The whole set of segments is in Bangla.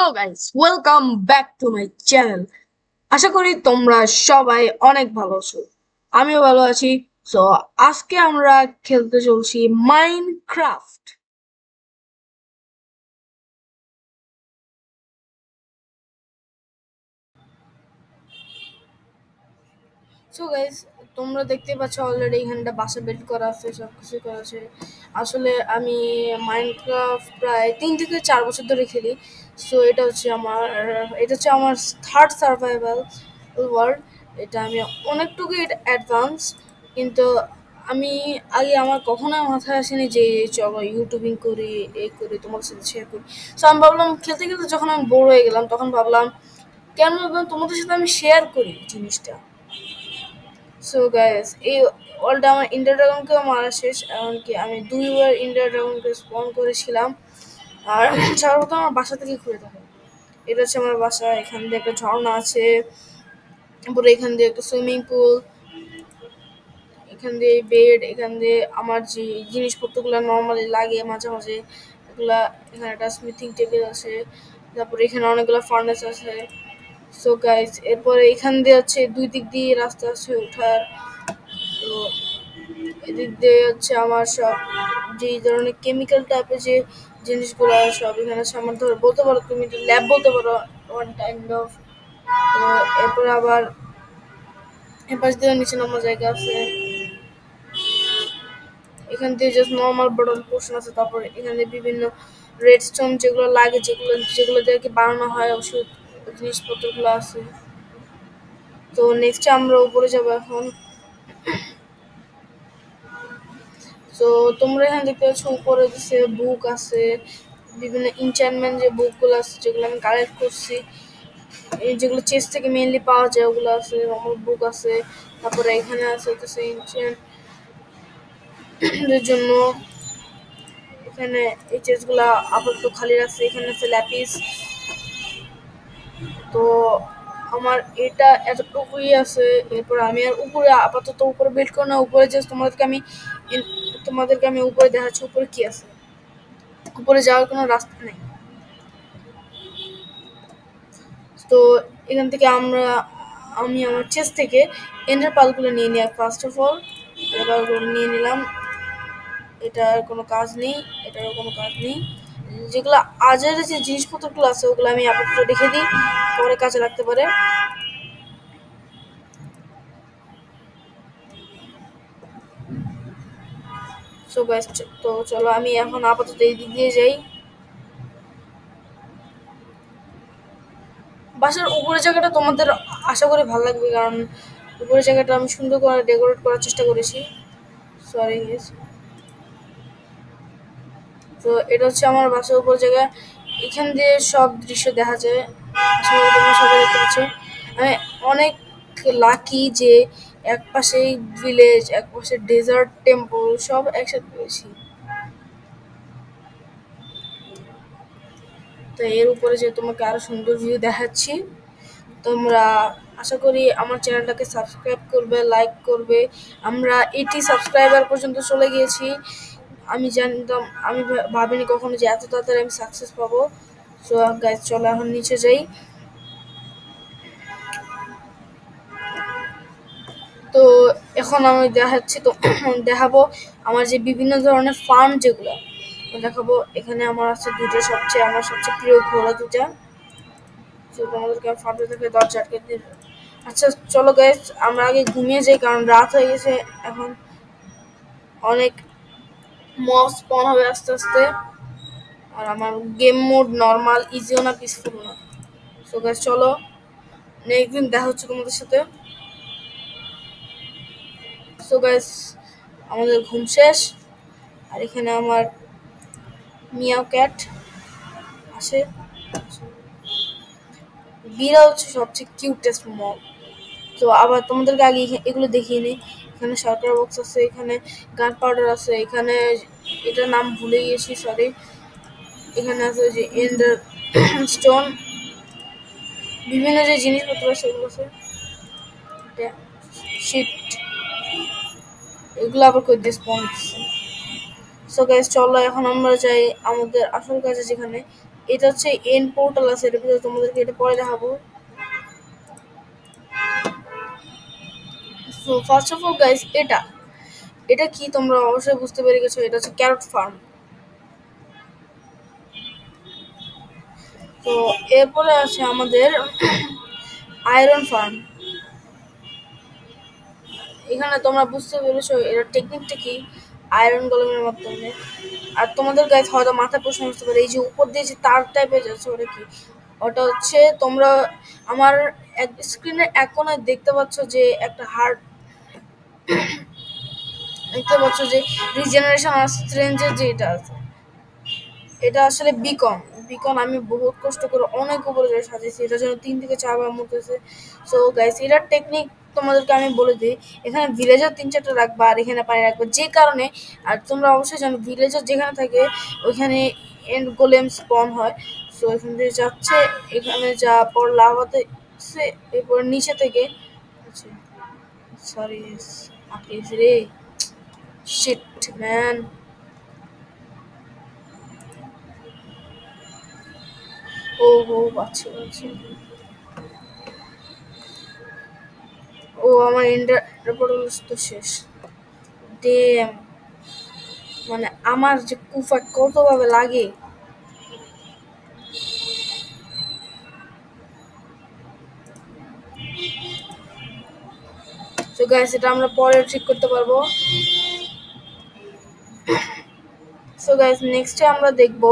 So guys, welcome back to my channel. আশা করি তোমরা সবাই অনেক ভালো আছো। আমিও ভালো আছি। সো আজকে আমরা খেলতে চলছি মাইনক্রাফট। সো গাইস, তোমরা দেখতে পাচ্ছ অলরেডি এখানটা বাসা বিল্ড করা আছে, সবকিছু করা আছে। আসলে আমি মাইনক্রাফট প্রায় 3 থেকে 4 বছর ধরে খেলি। সো এটা হচ্ছে আমার থার্ড সার্ভাইভাল ওয়ার্ল্ড। এটা আমি অনেকটুকু অ্যাডভান্স, কিন্তু আমি আগে আমার কখনোই মাথায় আসেনি যে চলো ইউটিউবিং করি, এই করি, তোমার সাথে শেয়ার করি। সো আমি ভাবলাম খেলতে খেলতে যখন আমি বোর হয়ে গেলাম তখন ভাবলাম কেন তোমাদের সাথে আমি শেয়ার করি জিনিসটা। সো গাইস, এই ওয়ার্ল্ডে আমার ইন্ডিয়া ড্রাগনকেও মারা শেষ, এমনকি আমি 2বার ইন্ডিয়া ড্রাগনকে স্পন করেছিলাম। আর সর্বপ্রথম আমার বাসা থেকে ঘুরে দেখো, এটা হচ্ছে আমার বাসা। এখান দিয়ে একটা ঝর্ণা আছে, তারপরে এখান দিয়ে একটা সুইমিং পুল, এখান দিয়ে বেড, এখান দিয়ে আমার যে জিনিসপত্রগুলো নর্মালি লাগে মাঝে মাঝে এগুলা, এখানে একটা স্মিথিং টেবিল আছে, তারপরে এখানে অনেকগুলো ফার্নেস আছে। সো গাইস, এরপরে এখান দিয়ে হচ্ছে 2 দিক দিয়ে রাস্তা আছে ওঠার। তো এদিক দিয়ে হচ্ছে আমার সব যেই ধরনের কেমিক্যাল টাইপের যে জিনিসগুলো সব এখানে আছে। আমার ধর বলতে পারো, তুমি ল্যাব বলতে পারো ওয়ান কাইন্ড অফ। তো এরপরে আবার এপাশ দিয়ে নিচে নামার জায়গা আছে। এখান দিয়ে জাস্ট নর্মাল বটল পোর্শন আছে। তারপরে এখানে বিভিন্ন রেডস্টোন যেগুলো লাগে, যেগুলো যেগুলো দিয়ে কি বানানো হয় ওষুধ, জিনিসপত্রগুলো আছে। তো নেক্সট আমরা উপরে যাবো এখন। তো তোমরা এখানে দেখতে পাচ্ছ উপরে দিচ্ছে বুক আছে, বিভিন্ন এনচ্যান্টমেন্ট যে বুকগুলো আছে যেগুলো আমি কালেক্ট করছি, এই যেগুলো চেস্ট থেকে মেইনলি পাওয়া যায় ওগুলো আছে, আমার বুক আছে। তারপরে এখানে আছে হচ্ছে এনচ্যান্টের জন্য। এখানে এই চেস্টগুলো আপাতত খালি রাখছে। এখানে আছে ল্যাপিস। তো আমার এটা এতটুকুই আছে। এরপর আমি আর উপরে আপাতত উপরে বিল্ড করি না, উপরে জাস্ট তোমাদেরকে আমি উপরে দেখাচ্ছি উপরে কি আছে। উপরে যাওয়ার কোনো রাস্তা নেই। তো এখান থেকে আমি আমার চেস্ট থেকে এন্ডার পালগুলো নিয়ে নিই ফার্স্ট অফ অল। এবার নিয়ে নিলাম। এটার কোনো কাজ নেই, এটারও কোনো কাজ নেই। যেগুলো আজের যে জিনিসপত্রগুলো আছে ওগুলো আমি আপাতত রেখে দিই, পরে কাজে লাগতে পারে। সো গাইস, তো চলো আমি এখন আপাতত এই দিক দিয়ে যাই। বাসার উপরের জায়গাটা তোমাদের আশা করি ভালো লাগবে, কারণ উপরের জায়গাটা আমি সুন্দর করে ডেকোরেট করার চেষ্টা করেছি। Sorry guys. তো এটা হচ্ছে আমার বাসার উপর জায়গা। এখান দিয়ে সব দৃশ্য দেখা যায়। আশা করি তোমরা সবাই দেখতে পাচ্ছ। আমি অনেক লাকি যে এক পাশে ভিলেজ, এক পাশে ডেজার্ট টেম্পল সব একসাথে পেয়েছি। তো এর উপরে যে তোমাকে আরো সুন্দর ভিউ দেখাচ্ছি, তোমরা আশা করি আমার চ্যানেলটাকে সাবস্ক্রাইব করবে, লাইক করবে। আমরা 80 সাবস্ক্রাইবার পর্যন্ত চলে গিয়েছি। আমি জানতাম, আমি ভাবিনি কখনো যে এত তাড়াতাড়ি আমি সাকসেস পাবো। সো গাইস, চলো এখন নিচে যাই। তো এখন আমি দেখাচ্ছি তো দেখাবো আমার যে বিভিন্ন ধরনের ফার্ম যেগুলো দেখাবো। এখানে আমার আছে দুটো, আমার সবচেয়ে প্রিয় ঘোড়া দুটা। তো তোমাদেরকে ফার্মে থেকে দরজা আটকে দিয়ে, আচ্ছা চলো গাইস আমরা আগে ঘুমিয়ে যাই, কারণ রাত হয়ে গেছে এখন। অনেক মব স্পন হবে আস্তে আস্তে। আর আমার গেম মোড নর্মাল, ইজিও না, পিসফুল না। সো গাইস চলো, নেক্সট দিন দেখা হচ্ছে তোমাদের সাথে। সো গাইস, আমাদের ঘুম শেষ। আর এখানে আমার মিয়াও ক্যাট আছে। বিড়াল হচ্ছে সবচেয়ে কিউটেস্ট মব। তো আবার তোমাদেরকে আগে এগুলো দেখিয়ে নিই। এখানে শার্টার বক্স আছে, এখানে গান পাউডার আছে, এখানে এটার নাম ভুলে গিয়েছি, সরি। এখানে আছে যে এন্ডার স্টোন, বিভিন্ন যে জিনিসপত্র আছে সেগুলো আছে। শিট, এগুলো আবার কই দিয়ে। সো গাইস চলো এখন আমরা যাই আমাদের আসল কাজে, যেখানে এটা হচ্ছে এন্ড পোর্টাল আছে, এটার ভিতরে তোমাদেরকে এটা পরে দেখাবো। So first of all guys, এটা এটা কি তোমরা অবশ্যই বুঝতে পেরে গেছো, এটা হচ্ছে ক্যারট ফার্ম। তো এরপরে আছে আমাদের আয়রন ফার্ম। এখানে তোমরা বুঝতে পেরেছো এটার টেকনিকটা কি, আয়রন গোলেমের মাধ্যমে। আর তোমাদের গাইস হয়তো মাথায় প্রশ্ন আসতে পারে, এই যে উপর দিয়ে যে তার টাইপের যাচ্ছে ওটা কি? ওটা হচ্ছে তোমরা আমার স্ক্রিনের এক কোনায় দেখতে পাচ্ছ যে একটা হার্ট, দেখতে পাচ্ছ যে রিজেনারেশন আর স্ট্রেঞ্জের যে এটা আছে, এটা আসলে বিকন। বিকন আমি বহুত কষ্ট করে অনেক উপরে যায় সাজিয়েছি, এটা যেন 3 থেকে 4 বার মরতেছে। সো গাইস, এটার টেকনিক তোমাদেরকে আমি বলে দিই। এখানে ভিলেজার 3-4টা রাখবা আর এখানে পানি রাখবা, যে কারণে, আর তোমরা অবশ্যই জানো ভিলেজার যেখানে থাকে ওইখানে এন্ড গোলেম স্পন হয়। সো এখান থেকে যাচ্ছে, এখানে যা পর লাভাতে এরপর নিচে থেকে, সরি আটকেছি রে, শিট ম্যান। ও হো, পাচ্ছি পাচ্ছি। ও আমার ইন্টারপোর্টাল তো শেষ। ড্যাম, মানে আমার যে কুফা কতভাবে লাগে। তো গাইস, এটা আমরা পরে ঠিক করতে পারবো। সো গাইস, নেক্সটে আমরা দেখব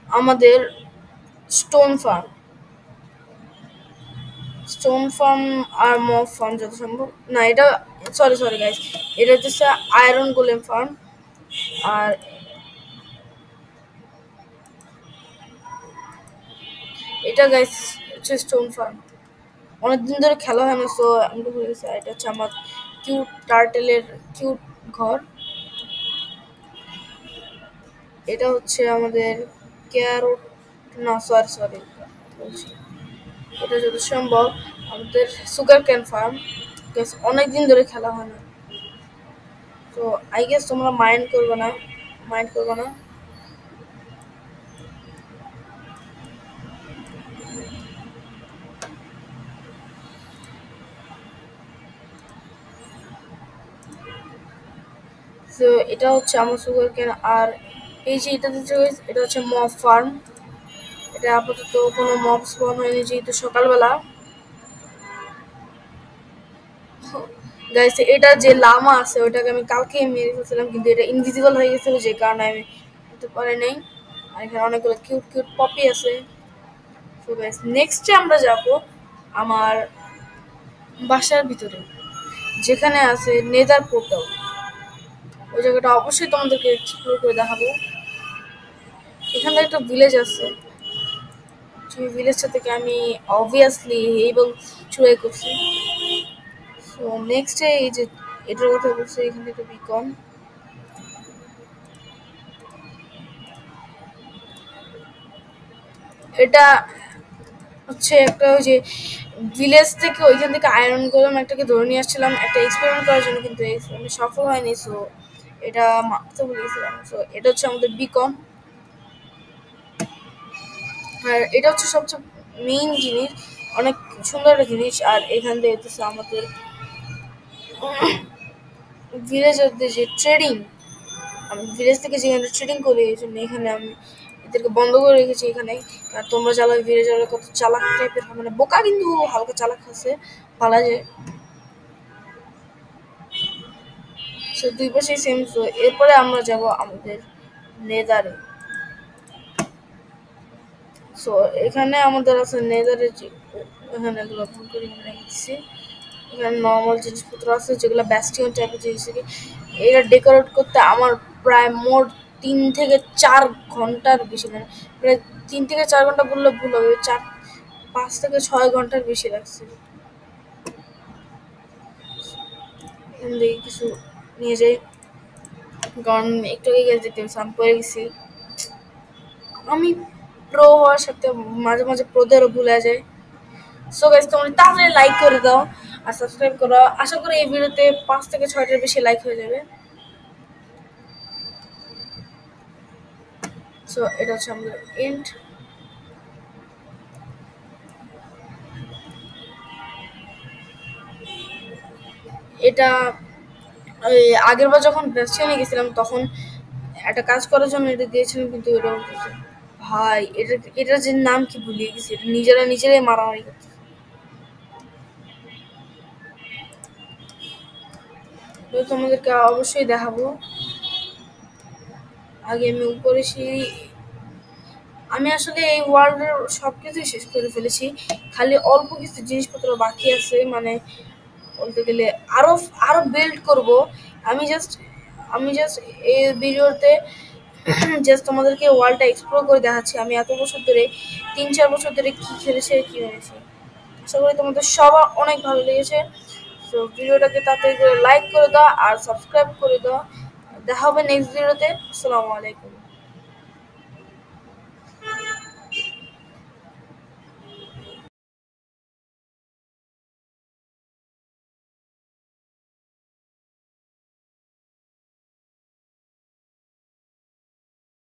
আমাদের স্টোন ফার্ম। স্টোন ফার্ম আর মব ফার্ম যত সম্ভব, না এটা, সরি সরি গাইস, এটা হচ্ছে আয়রন গোলেম ফার্ম। আর এটা গাইস হচ্ছে স্টোন ফার্ম। অনেকদিন ধরে খেলা হয় না, সো আমি তো ভুলে গেছি। আর এটা হচ্ছে আমার কিউট টার্টেলের কিউট ঘর। এটা হচ্ছে আমাদের ক্যারোট, না সরি সরি বলছি, এটা যত সম্ভব আমাদের সুগার ক্যান ফার্ম। অনেকদিন ধরে খেলা হয় না, তো আই গেস তোমরা মাইন্ড করবে না, মাইন্ড করবে না। তো এটা হচ্ছে আমার সুগার ক্যান। আর এই যে এটা হচ্ছে, এটা হচ্ছে মব ফার্ম। এটা আপাতত কোনো মব স্পন হয়নি যেহেতু সকালবেলা। গাইস, এটা যে লামা আছে ওটাকে আমি কালকে মেরে ফেলছিলাম, কিন্তু এটা ইনভিজিবল হয়ে গেছিল যে কারণে আমি করতে পারি নাই। আর এখানে অনেকগুলো কিউট কিউট পপি আছে। তো গাইস, নেক্সটে আমরা যাব আমার বাসার ভিতরে, যেখানে আছে নেদার পোর্টাল। ওই জায়গাটা অবশ্যই তোমাদেরকে এক্সপ্লোর করে দেখাবো। এখানে একটা ভিলেজ আছে, যে ভিলেজটা থেকে আমি অবভিয়াসলি এবং চুরাই করছি। সো নেক্সটে এই যে এটার কথা বলছি, এখানে একটা বিকন। এটা হচ্ছে একটা ওই যে ভিলেজ থেকে, ওইখান থেকে আয়রন গোলেম একটাকে ধরে নিয়ে আসছিলাম একটা এক্সপেরিমেন্ট করার জন্য, কিন্তু এক্সপেরিমেন্ট সফল হয়নি। সো এটা মারতে ভুলে গেছিলাম। সো এটা হচ্ছে আমাদের বিকন। আর এটা হচ্ছে সবচেয়ে মেইন জিনিস, অনেক সুন্দর একটা জিনিস। আর এখান থেকে হচ্ছে আমাদের ভিলেজারদের যে ট্রেডিং, আমি ভিলেজ থেকে যেখানে ট্রেডিং করি এই জন্য এখানে আমি এদেরকে বন্ধ করে রেখেছি এখানে। আর তোমরা জ্বালা ভিলেজাররা কত চালাক টাইপের, মানে বোকা কিন্তু হালকা চালাক আছে, পালা যায়। সো দুই পাশেই সেম। সো এরপরে আমরা যাব আমাদের নেদারে। সো এখানে আমাদের আছে নেদারে, যে এখানে এগুলো ভুল করে এখানে রেখেছি। এখানে নর্মাল জিনিসপত্র আছে যেগুলো ব্যাস্টিয়ন টাইপের জিনিস থেকে। এটা ডেকোরেট করতে আমার প্রায় মোট 3 থেকে 4 ঘন্টার বেশি, মানে প্রায় 3 থেকে 4 ঘন্টা বললে ভুল হবে, 5 থেকে 6 ঘন্টার বেশি লাগছে। এখান থেকে কিছু নিয়ে যাই, কারণ একটু আগে গেছে দেখতে আমি পরে গেছি। আমি প্রো হওয়ার সাথে মাঝে মাঝে প্রোদেরও ভুলে যায়। সো গাইস, তোমরা তাড়াতাড়ি লাইক করে দাও আর সাবস্ক্রাইব করো। আশা করি এই ভিডিওতে 5 থেকে 6টার বেশি লাইক হয়ে যাবে। সো সো এটা হচ্ছে আমাদের এন্ড। এটা ওই আগের বার যখন ভ্যাকসিনে গেছিলাম তখন একটা কাজ করার জন্য এটা দিয়েছিলাম, কিন্তু এটা ভাই এটার যে নাম কি ভুলিয়ে গেছি, এটা নিজেরাই মারামারি করছে। তো তোমাদেরকে অবশ্যই দেখাবো। আগে আমি উপরে আমি আসলে এই ওয়ার্ল্ডের সবকিছুই শেষ করে ফেলেছি, খালি অল্প কিছু জিনিসপত্র বাকি আছে, মানে বলতে গেলে আরো আরো বিল্ড করব। আমি জাস্ট আমি জাস্ট এই ভিডিওতে জাস্ট তোমাদেরকে ওয়ার্ল্ডটা এক্সপ্লোর করে দেখাচ্ছি আমি এত বছর ধরে 3-4 বছর ধরে কি খেলেছি আর কি হয়েছে। আশা করি তোমাদের সবার অনেক ভালো লেগেছে। তো ভিডিওটাকে তাড়াতাড়ি করে লাইক করে দাও আর সাবস্ক্রাইব করে দাও। দেখা হবে নেক্সট ভিডিওতে। আসসালামু আলাইকুম।